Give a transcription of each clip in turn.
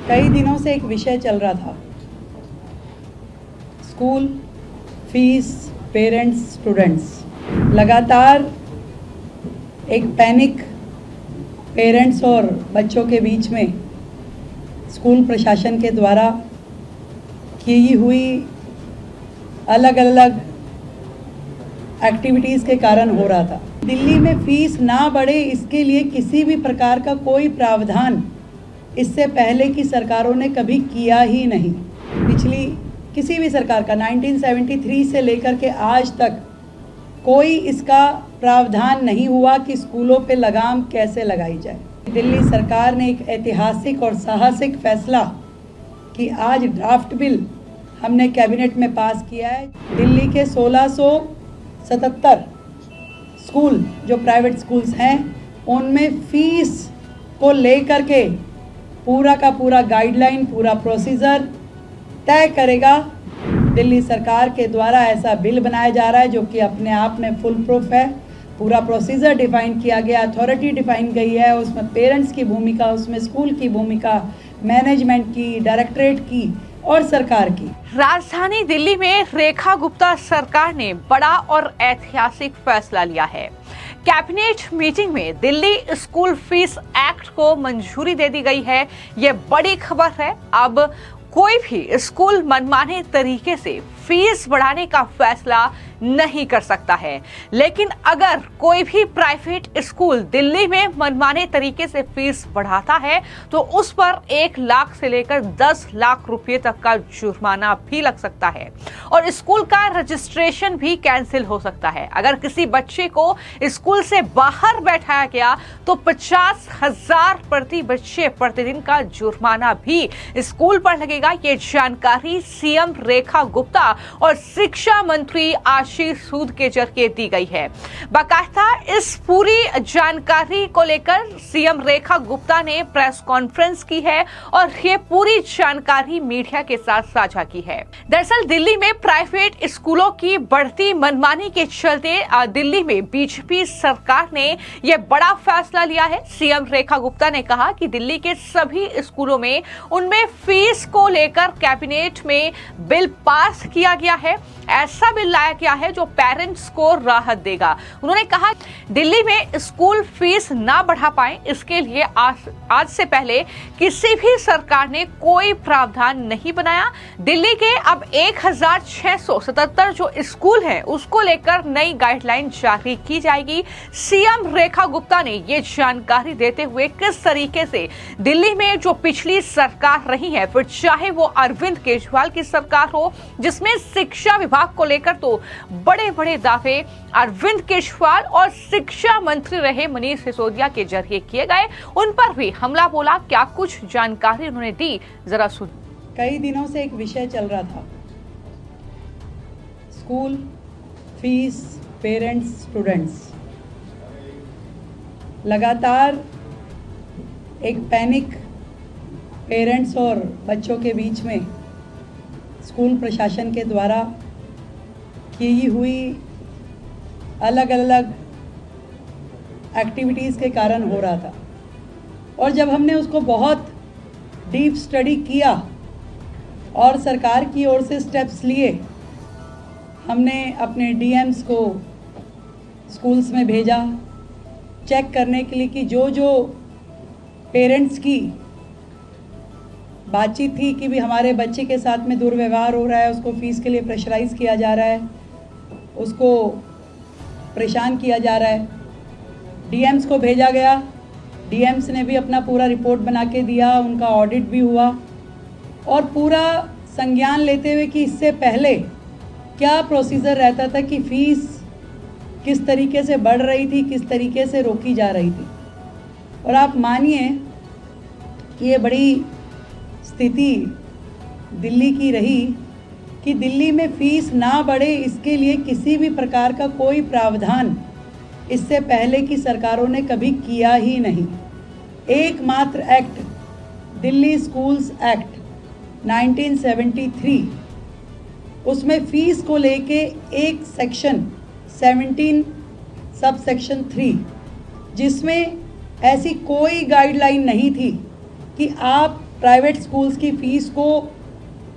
कई दिनों से एक विषय चल रहा था, स्कूल फीस, पेरेंट्स, स्टूडेंट्स। लगातार एक पैनिक पेरेंट्स और बच्चों के बीच में स्कूल प्रशासन के द्वारा की हुई अलग अलग एक्टिविटीज़ के कारण हो रहा था। दिल्ली में फीस ना बढ़े इसके लिए किसी भी प्रकार का कोई प्रावधान इससे पहले की सरकारों ने कभी किया ही नहीं। पिछली किसी भी सरकार का 1973 से लेकर के आज तक कोई इसका प्रावधान नहीं हुआ कि स्कूलों पे लगाम कैसे लगाई जाए। दिल्ली सरकार ने एक ऐतिहासिक और साहसिक फैसला कि आज ड्राफ्ट बिल हमने कैबिनेट में पास किया है। दिल्ली के 1677 स्कूल जो प्राइवेट स्कूल्स हैं उनमें फ़ीस को लेकर के पूरा का पूरा गाइडलाइन, पूरा प्रोसीजर तय करेगा। दिल्ली सरकार के द्वारा ऐसा बिल बनाया जा रहा है जो कि अपने आप में फुल प्रूफ है। पूरा प्रोसीजर डिफाइन किया गया, अथॉरिटी डिफाइन गई है, उसमें पेरेंट्स की भूमिका, उसमें स्कूल की भूमिका, मैनेजमेंट की, डायरेक्टरेट की और सरकार की। राजधानी दिल्ली में रेखा गुप्ता सरकार ने बड़ा और ऐतिहासिक फैसला लिया है। कैबिनेट मीटिंग में दिल्ली स्कूल फीस एक्ट को मंजूरी दे दी गई है। ये बड़ी खबर है। अब कोई भी स्कूल मनमाने तरीके से फीस बढ़ाने का फैसला नहीं कर सकता है। लेकिन अगर कोई भी प्राइवेट स्कूल दिल्ली में मनमाने तरीके से फीस बढ़ाता है तो उस पर 1 लाख से लेकर 10 लाख रुपए तक का जुर्माना भी लग सकता है और स्कूल का रजिस्ट्रेशन भी कैंसिल हो सकता है। अगर किसी बच्चे को स्कूल से बाहर बैठाया गया तो 50,000 प्रति बच्चे प्रतिदिन का जुर्माना भी स्कूल पर लगेगा। ये जानकारी सीएम रेखा गुप्ता और शिक्षा मंत्री आशीष सूद के जरिए दी गई है। बाकायदा इस पूरी जानकारी को लेकर सीएम रेखा गुप्ता ने प्रेस कॉन्फ्रेंस की है और ये पूरी जानकारी मीडिया के साथ साझा की है। दरअसल दिल्ली में प्राइवेट स्कूलों की बढ़ती मनमानी के चलते दिल्ली में बीजेपी सरकार ने यह बड़ा फैसला लिया है। सीएम रेखा गुप्ता ने कहा कि दिल्ली के सभी स्कूलों में उनमें फीस को लेकर कैबिनेट में बिल पास किया गया है। ऐसा बिल लाया गया है जो पेरेंट्स को राहत देगा। उन्होंने कहा दिल्ली में स्कूल फीस ना बढ़ा पाए इसके लिए आज से पहले किसी भी सरकार ने कोई प्रावधान नहीं बनाया। दिल्ली के अब 1677 जो स्कूल हैं उसको लेकर नई गाइडलाइन जारी की जाएगी। सीएम रेखा गुप्ता ने ये जानकारी देते हुए किस तरीके से दिल्ली में जो पिछली सरकार रही है, फिर चाहे वो अरविंद केजरीवाल की सरकार हो जिसमें शिक्षा विभाग को लेकर तो बड़े बड़े दावे अरविंद केजरीवाल और शिक्षा मंत्री रहे मनीष सिसोदिया के जरिए किए गए, उन पर भी हमला बोला। क्या कुछ जानकारी उन्होंने दी, जरा सुन। कई दिनों से एक विषय चल रहा था, स्कूल फीस, पेरेंट्स, स्टूडेंट्स। लगातार एक पैनिक पेरेंट्स और बच्चों के बीच में स्कूल प्रशासन के द्वारा की हुई अलग अलग एक्टिविटीज़ के कारण हो रहा था और जब हमने उसको बहुत डीप स्टडी किया और सरकार की ओर से स्टेप्स लिए, हमने अपने डीएम्स को स्कूल्स में भेजा चेक करने के लिए कि जो पेरेंट्स की बातचीत थी कि भी हमारे बच्चे के साथ में दुर्व्यवहार हो रहा है, उसको फीस के लिए प्रेशराइज किया जा रहा है, उसको परेशान किया जा रहा है। डीएम्स को भेजा गया, डीएम्स ने भी अपना पूरा रिपोर्ट बना के दिया, उनका ऑडिट भी हुआ और पूरा संज्ञान लेते हुए कि इससे पहले क्या प्रोसीजर रहता था कि फ़ीस किस तरीके से बढ़ रही थी, किस तरीके से रोकी जा रही थी। और आप मानिए कि ये बड़ी स्थिति दिल्ली की रही कि दिल्ली में फ़ीस ना बढ़े इसके लिए किसी भी प्रकार का कोई प्रावधान इससे पहले की सरकारों ने कभी किया ही नहीं। एकमात्र एक्ट, दिल्ली स्कूल्स एक्ट 1973, उसमें फ़ीस को लेके एक सेक्शन 17 सब सेक्शन 3 जिसमें ऐसी कोई गाइडलाइन नहीं थी कि आप प्राइवेट स्कूल्स की फ़ीस को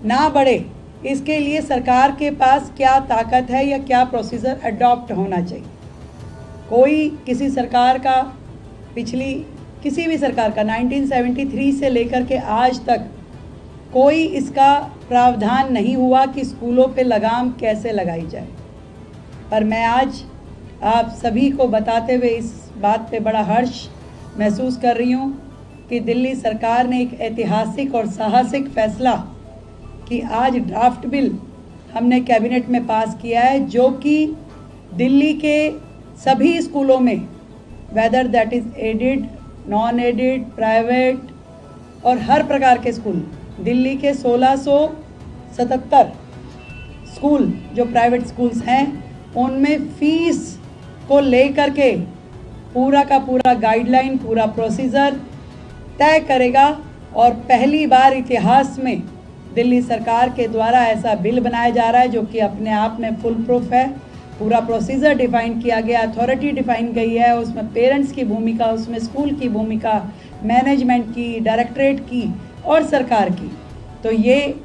ना बढ़े, इसके लिए सरकार के पास क्या ताकत है या क्या प्रोसीजर अडॉप्ट होना चाहिए। कोई किसी सरकार का, पिछली किसी भी सरकार का 1973 से लेकर के आज तक कोई इसका प्रावधान नहीं हुआ कि स्कूलों पे लगाम कैसे लगाई जाए। पर मैं आज आप सभी को बताते हुए इस बात पे बड़ा हर्ष महसूस कर रही हूँ कि दिल्ली सरकार ने एक ऐतिहासिक और साहसिक फैसला कि आज ड्राफ्ट बिल हमने कैबिनेट में पास किया है, जो कि दिल्ली के सभी स्कूलों में, whether that is aided, non aided, private और हर प्रकार के स्कूल, दिल्ली के 1677 स्कूल जो प्राइवेट स्कूल्स हैं, उनमें फ़ीस को लेकर के पूरा का पूरा गाइडलाइन, पूरा प्रोसीजर तय करेगा। और पहली बार इतिहास में दिल्ली सरकार के द्वारा ऐसा बिल बनाया जा रहा है जो कि अपने आप में फुल प्रूफ है। पूरा प्रोसीजर डिफ़ाइन किया गया, अथॉरिटी डिफ़ाइन गई है, उसमें पेरेंट्स की भूमिका, उसमें स्कूल की भूमिका, मैनेजमेंट की, डायरेक्टरेट की और सरकार की। तो ये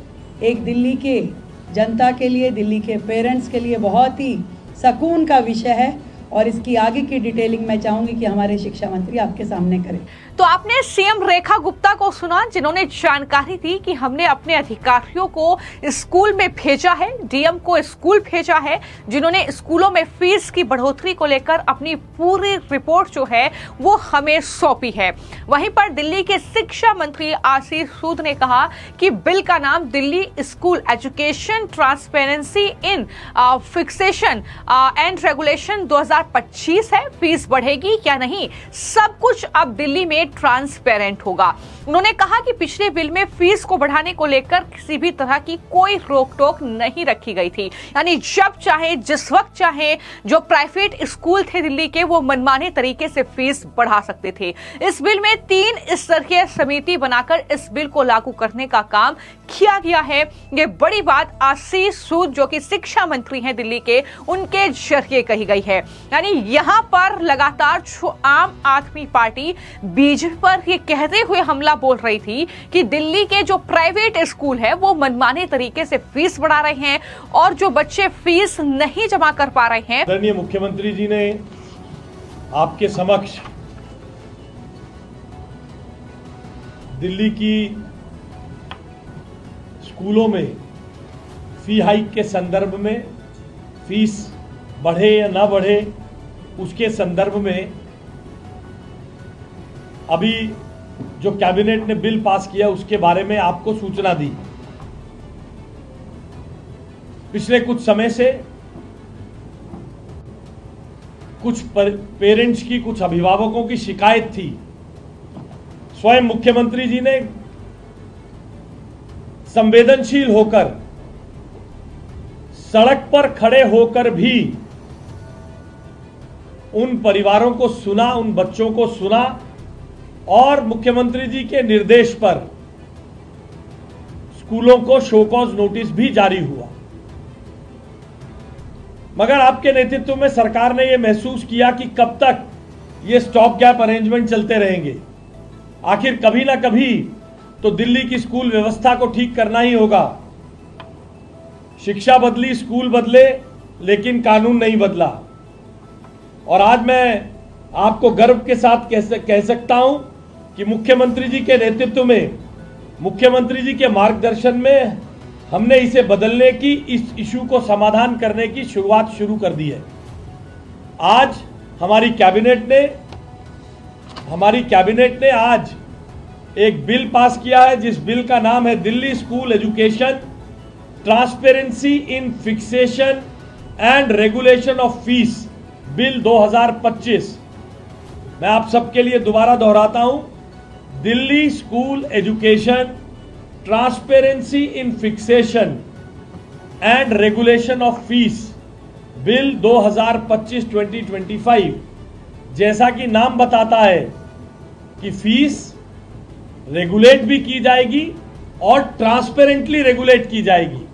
एक दिल्ली के जनता के लिए, दिल्ली के पेरेंट्स के लिए बहुत ही सुकून का विषय है और इसकी आगे की डिटेलिंग मैं चाहूँगी कि हमारे शिक्षा मंत्री आपके सामने करें। तो आपने सीएम रेखा गुप्ता को सुना, जिन्होंने जानकारी दी कि हमने अपने अधिकारियों को स्कूल में भेजा है, डीएम को स्कूल भेजा है, जिन्होंने स्कूलों में फीस की बढ़ोतरी को लेकर अपनी पूरी रिपोर्ट जो है वो हमें सौंपी है। वहीं पर दिल्ली के शिक्षा मंत्री आशीष सूद ने कहा कि बिल का नाम Delhi school education transparency in fixation and regulation 2025 है। फीस बढ़ेगी या नहीं, सब कुछ अब दिल्ली में ट्रांसपेरेंट होगा। उन्होंने कहा कि पिछले बिल में फीस को बढ़ाने को लेकर किसी भी तरह की कोई रोक टोक नहीं रखी गई थी, यानी जब चाहे, जिस वक्त चाहे, जो प्राइवेट स्कूल थे दिल्ली के, वो मनमाने तरीके से फीस बढ़ा सकते थे। इस बिल में 3 स्तरीय समिति बनाकर इस बिल को लागू करने का काम किया गया है। ये बड़ी बात आशीष सूद, जो कि शिक्षा मंत्री हैं दिल्ली के, उनके जरिए कही गई है। यानी यहां पर लगातार जो आम आदमी पार्टी बीजेपी पर ये कहते हुए हमला बोल रही थी कि दिल्ली के जो प्राइवेट स्कूल है वो मनमाने तरीके से फीस बढ़ा रहे हैं और जो बच्चे फीस नहीं जमा कर पा रहे हैं। आदरणीय मुख्यमंत्री जी ने आपके समक्ष दिल्ली की स्कूलों में फी हाइक के संदर्भ में, फीस बढ़े या ना बढ़े उसके संदर्भ में अभी जो कैबिनेट ने बिल पास किया उसके बारे में आपको सूचना दी। पिछले कुछ समय से कुछ पेरेंट्स की, कुछ अभिभावकों की शिकायत थी। स्वयं मुख्यमंत्री जी ने संवेदनशील होकर, सड़क पर खड़े होकर भी उन परिवारों को सुना, उन बच्चों को सुना और मुख्यमंत्री जी के निर्देश पर स्कूलों को शो कॉज नोटिस भी जारी हुआ। मगर आपके नेतृत्व में सरकार ने यह महसूस किया कि कब तक ये स्टॉप गैप अरेंजमेंट चलते रहेंगे। आखिर कभी ना कभी तो दिल्ली की स्कूल व्यवस्था को ठीक करना ही होगा। शिक्षा बदली, स्कूल बदले, लेकिन कानून नहीं बदला। और आज मैं आपको गर्व के साथ कह सकता हूं कि मुख्यमंत्री जी के नेतृत्व में, मुख्यमंत्री जी के मार्गदर्शन में हमने इसे बदलने की, इस इशू को समाधान करने की शुरुआत शुरू कर दी है। आज हमारी कैबिनेट ने आज एक बिल पास किया है, जिस बिल का नाम है Delhi school education transparency in fixation and regulation of fees bill 2025। मैं आप सबके लिए दोबारा दोहराता हूं, Delhi school education transparency in fixation and regulation of fees bill 2025-2025। जैसा कि नाम बताता है कि फीस रेगुलेट भी की जाएगी और ट्रांसपेरेंटली रेगुलेट की जाएगी।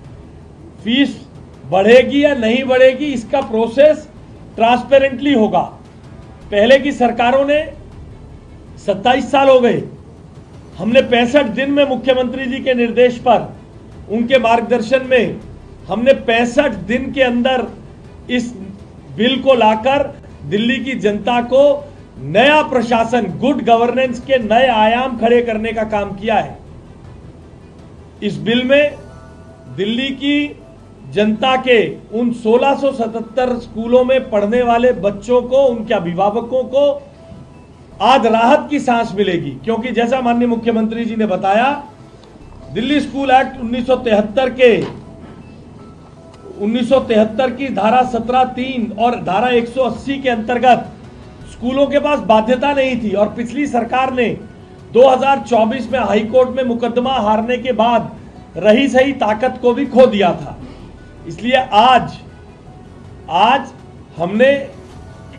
फीस बढ़ेगी या नहीं बढ़ेगी, इसका प्रोसेस ट्रांसपेरेंटली होगा। पहले की सरकारों ने 27 साल हो गए, हमने 65 दिन में मुख्यमंत्री जी के निर्देश पर, उनके मार्गदर्शन में हमने 65 दिन के अंदर इस बिल को लाकर दिल्ली की जनता को नया प्रशासन, गुड गवर्नेंस के नए आयाम खड़े करने का काम किया है। इस बिल में दिल्ली की जनता के उन 1677 स्कूलों में पढ़ने वाले बच्चों को, उनके अभिभावकों को आज राहत की सांस मिलेगी, क्योंकि जैसा माननीय मुख्यमंत्री जी ने बताया, दिल्ली स्कूल एक्ट 1973 की धारा 17(3) और धारा 180 के अंतर्गत स्कूलों के पास बाध्यता नहीं थी, और पिछली सरकार ने 2024 में हाईकोर्ट में मुकदमा हारने के बाद रही सही ताकत को भी खो दिया था। इसलिए आज हमने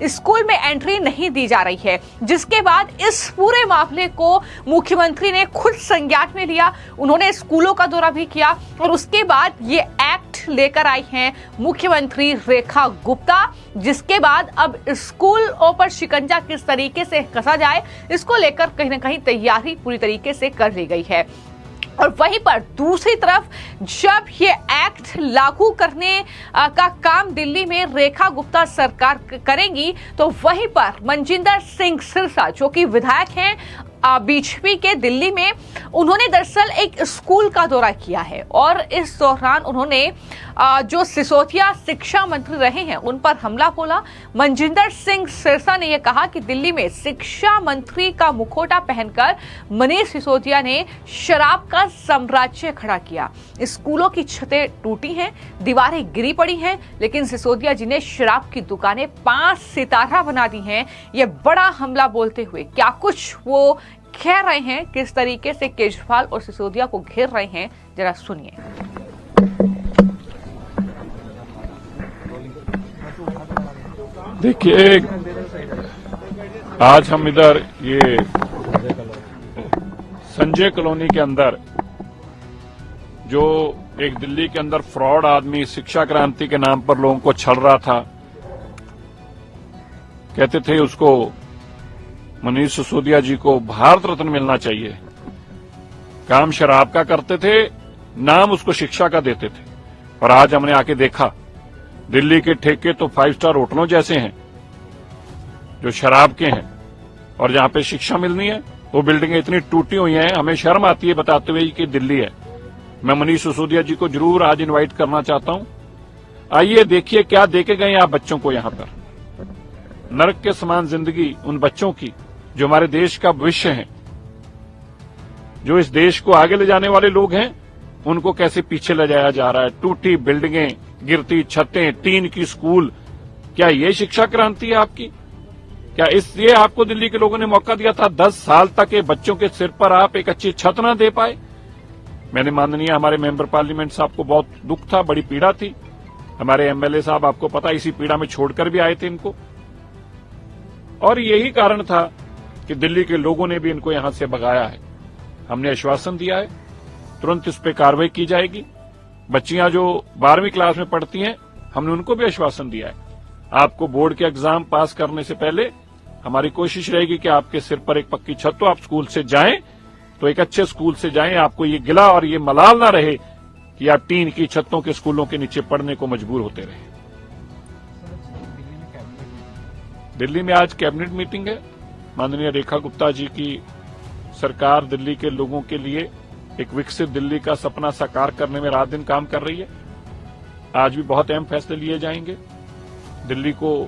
स्कूल में एंट्री नहीं दी जा रही है, जिसके बाद इस पूरे मामले को मुख्यमंत्री ने खुद संज्ञान में लिया। उन्होंने स्कूलों का दौरा भी किया और उसके बाद ये एक्ट लेकर आई हैं मुख्यमंत्री रेखा गुप्ता, जिसके बाद अब स्कूलों पर शिकंजा किस तरीके से कसा जाए, इसको लेकर कहीं ना कहीं तैयारी पूरी तरीके से कर ली गई है। और वहीं पर दूसरी तरफ जब ये एक्ट लागू करने का काम दिल्ली में रेखा गुप्ता सरकार करेगी, तो वहीं पर मनजिंदर सिंह सिरसा, जो कि विधायक हैं बीजेपी के दिल्ली में, उन्होंने दरअसल एक स्कूल का दौरा किया है और इस दौरान उन्होंने जो सिसोदिया शिक्षा मंत्री रहे हैं उन पर हमला बोला। मनजिंदर सिंह सिरसा ने यह कहा कि दिल्ली में शिक्षा मंत्री का मुखौटा पहनकर मनीष सिसोदिया ने शराब का साम्राज्य खड़ा किया। स्कूलों की छतें टूटी हैं, दीवारें गिरी पड़ी हैं, लेकिन सिसोदिया जी ने शराब की दुकानें 5 सितारा बना दी हैं। यह बड़ा हमला बोलते हुए क्या कुछ वो कह रहे हैं, किस तरीके से केजरीवाल और सिसोदिया को घेर रहे हैं, जरा सुनिए। देखिए, आज हम इधर ये संजय कॉलोनी के अंदर जो एक दिल्ली के अंदर फ्रॉड आदमी शिक्षा क्रांति के नाम पर लोगों को छल रहा था, कहते थे उसको मनीष सिसोदिया जी को भारत रत्न मिलना चाहिए, काम शराब का करते थे, नाम उसको शिक्षा का देते थे। और आज हमने आके देखा दिल्ली के ठेके तो 5 स्टार होटलों जैसे हैं जो शराब के हैं, और जहां पे शिक्षा मिलनी है वो बिल्डिंगें इतनी टूटी हुई हैं, हमें शर्म आती है बताते हुए कि दिल्ली है। मैं मनीष सिसोदिया जी को जरूर आज इनवाइट करना चाहता हूं, आइए देखिए क्या देके गए आप बच्चों को। यहां पर नरक के समान जिंदगी उन बच्चों की जो हमारे देश का भविष्य है, जो इस देश को आगे ले जाने वाले लोग हैं, उनको कैसे पीछे ले जाया जा रहा है। टूटी बिल्डिंगें, गिरती छतें, टीन की स्कूल, क्या ये शिक्षा क्रांति है आपकी? क्या इसलिए आपको दिल्ली के लोगों ने मौका दिया था 10 साल तक के बच्चों के सिर पर आप एक अच्छी छत न दे पाए? मैंने माननीय हमारे मेंबर पार्लियामेंट साहब को बहुत दुख था, बड़ी पीड़ा थी। हमारे एमएलए साहब आपको पता इसी पीड़ा में छोड़कर भी आए थे इनको, और यही कारण था कि दिल्ली के लोगों ने भी इनको यहां से भगाया है। हमने आश्वासन दिया है तुरंत इस पे कार्रवाई की जाएगी। बच्चियां जो 12वीं क्लास में पढ़ती हैं, हमने उनको भी आश्वासन दिया है, आपको बोर्ड के एग्जाम पास करने से पहले हमारी कोशिश रहेगी कि आपके सिर पर एक पक्की छत, तो आप स्कूल से जाएं तो एक अच्छे स्कूल से जाएं, आपको ये गिला और ये मलाल ना रहे कि आप टीन की छतों के स्कूलों के नीचे पढ़ने को मजबूर होते रहे। दिल्ली में आज कैबिनेट मीटिंग है। माननीय रेखा गुप्ता जी की सरकार दिल्ली के लोगों के लिए एक विकसित दिल्ली का सपना साकार करने में रात दिन काम कर रही है। आज भी बहुत अहम फैसले लिए जाएंगे। दिल्ली को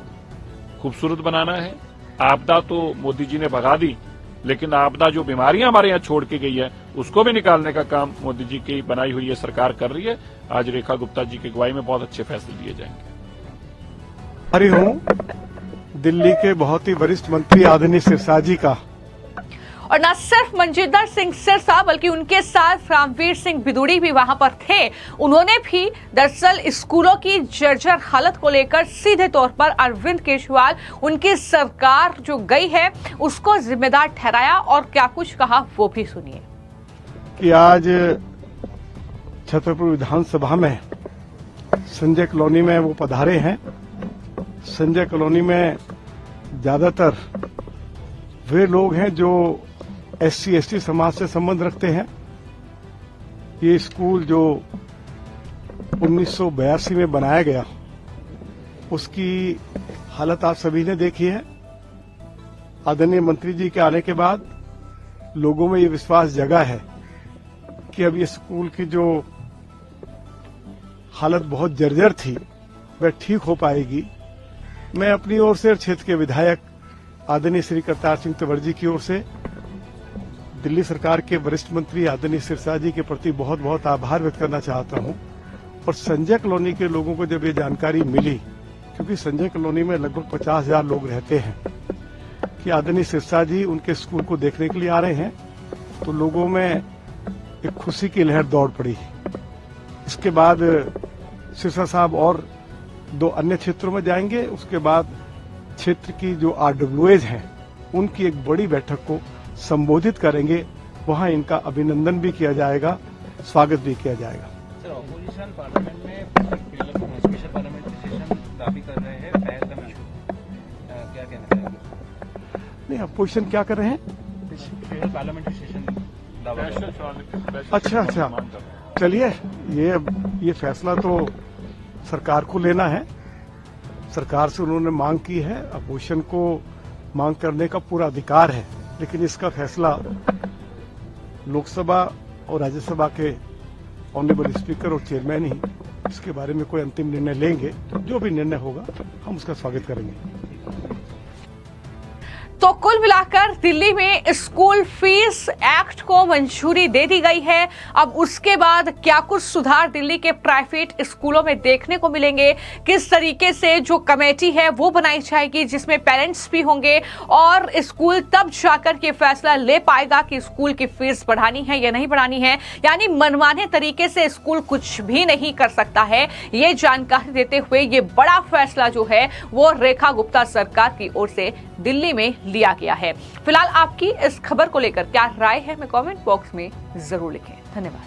खूबसूरत बनाना है। आपदा तो मोदी जी ने भगा दी, लेकिन आपदा जो बीमारियां हमारे यहाँ छोड़ के गई है उसको भी निकालने का काम मोदी जी की बनाई हुई है सरकार कर रही है। आज रेखा गुप्ता जी की अगुवाई में बहुत अच्छे फैसले लिए जाएंगे। दिल्ली के बहुत ही वरिष्ठ मंत्री आदरणीय सिरसा जी का, और न सिर्फ मनजिंदर सिंह सिरसा बल्कि उनके साथ रामवीर सिंह बिदुड़ी भी वहां पर थे। उन्होंने भी दरअसल स्कूलों की जर्जर हालत को लेकर सीधे तौर पर अरविंद केजरीवाल, उनकी सरकार जो गई है, उसको जिम्मेदार ठहराया और क्या कुछ कहा वो भी सुनिए। कि आज छतरपुर विधानसभा में संजय कॉलोनी में वो पधारे हैं। संजय कॉलोनी में ज्यादातर वे लोग हैं जो SC ST समाज से संबंध रखते हैं। ये स्कूल जो 1982 में बनाया गया, उसकी हालत आप सभी ने देखी है। आदरणीय मंत्री जी के आने के बाद लोगों में ये विश्वास जगा है कि अब ये स्कूल की जो हालत बहुत जर्जर थी वह ठीक हो पाएगी। मैं अपनी ओर से क्षेत्र के विधायक आदरणीय श्री करतार सिंह तंवर जी की ओर से दिल्ली सरकार के वरिष्ठ मंत्री आदरणीय सिरसा जी के प्रति बहुत बहुत आभार व्यक्त करना चाहता हूं। और संजय कॉलोनी के लोगों को जब ये जानकारी मिली, क्योंकि संजय कॉलोनी में लगभग 50,000 लोग रहते हैं, कि आदरणीय सिरसा जी उनके स्कूल को देखने के लिए आ रहे हैं, तो लोगों में एक खुशी की लहर दौड़ पड़ी। इसके बाद सिरसा साहब और 2 अन्य क्षेत्रों में जाएंगे। उसके बाद क्षेत्र की जो RWAs हैं उनकी एक बड़ी बैठक को संबोधित करेंगे। वहां इनका अभिनंदन भी किया जाएगा, स्वागत भी किया जाएगा। सर, ऑपोजिशन पार्लियामेंट में स्पेशल पार्लियामेंट्री सेशन दावी कर रहे हैं पहलगाम इशू, क्या कहना चाहिए? नहीं, अपोजिशन क्या कर रहे हैं? स्पेशल पार्लियामेंट्री सेशन दावा कर रहे हैं। अच्छा, चलिए, ये फैसला तो सरकार को लेना है। सरकार से उन्होंने मांग की है, अपोजिशन को मांग करने का पूरा अधिकार है, लेकिन इसका फैसला लोकसभा और राज्यसभा के ऑनरेबल स्पीकर और चेयरमैन ही इसके बारे में कोई अंतिम निर्णय लेंगे। जो भी निर्णय होगा हम उसका स्वागत करेंगे। तो कुल मिलाकर दिल्ली में स्कूल फीस एक्ट को मंजूरी दे दी गई है। अब उसके बाद क्या कुछ सुधार दिल्ली के प्राइवेट स्कूलों में देखने को मिलेंगे, किस तरीके से जो कमेटी है वो बनाई जाएगी जिसमें पेरेंट्स भी होंगे, और स्कूल तब जाकर के फैसला ले पाएगा कि स्कूल की फीस बढ़ानी है या नहीं बढ़ानी है। यानी मनमाने तरीके से स्कूल कुछ भी नहीं कर सकता है। ये जानकारी देते हुए ये बड़ा फैसला जो है वो रेखा गुप्ता सरकार की ओर से दिल्ली में लिया गया है। फिलहाल आपकी इस खबर को लेकर क्या राय है, हमें कमेंट बॉक्स में जरूर लिखें। धन्यवाद।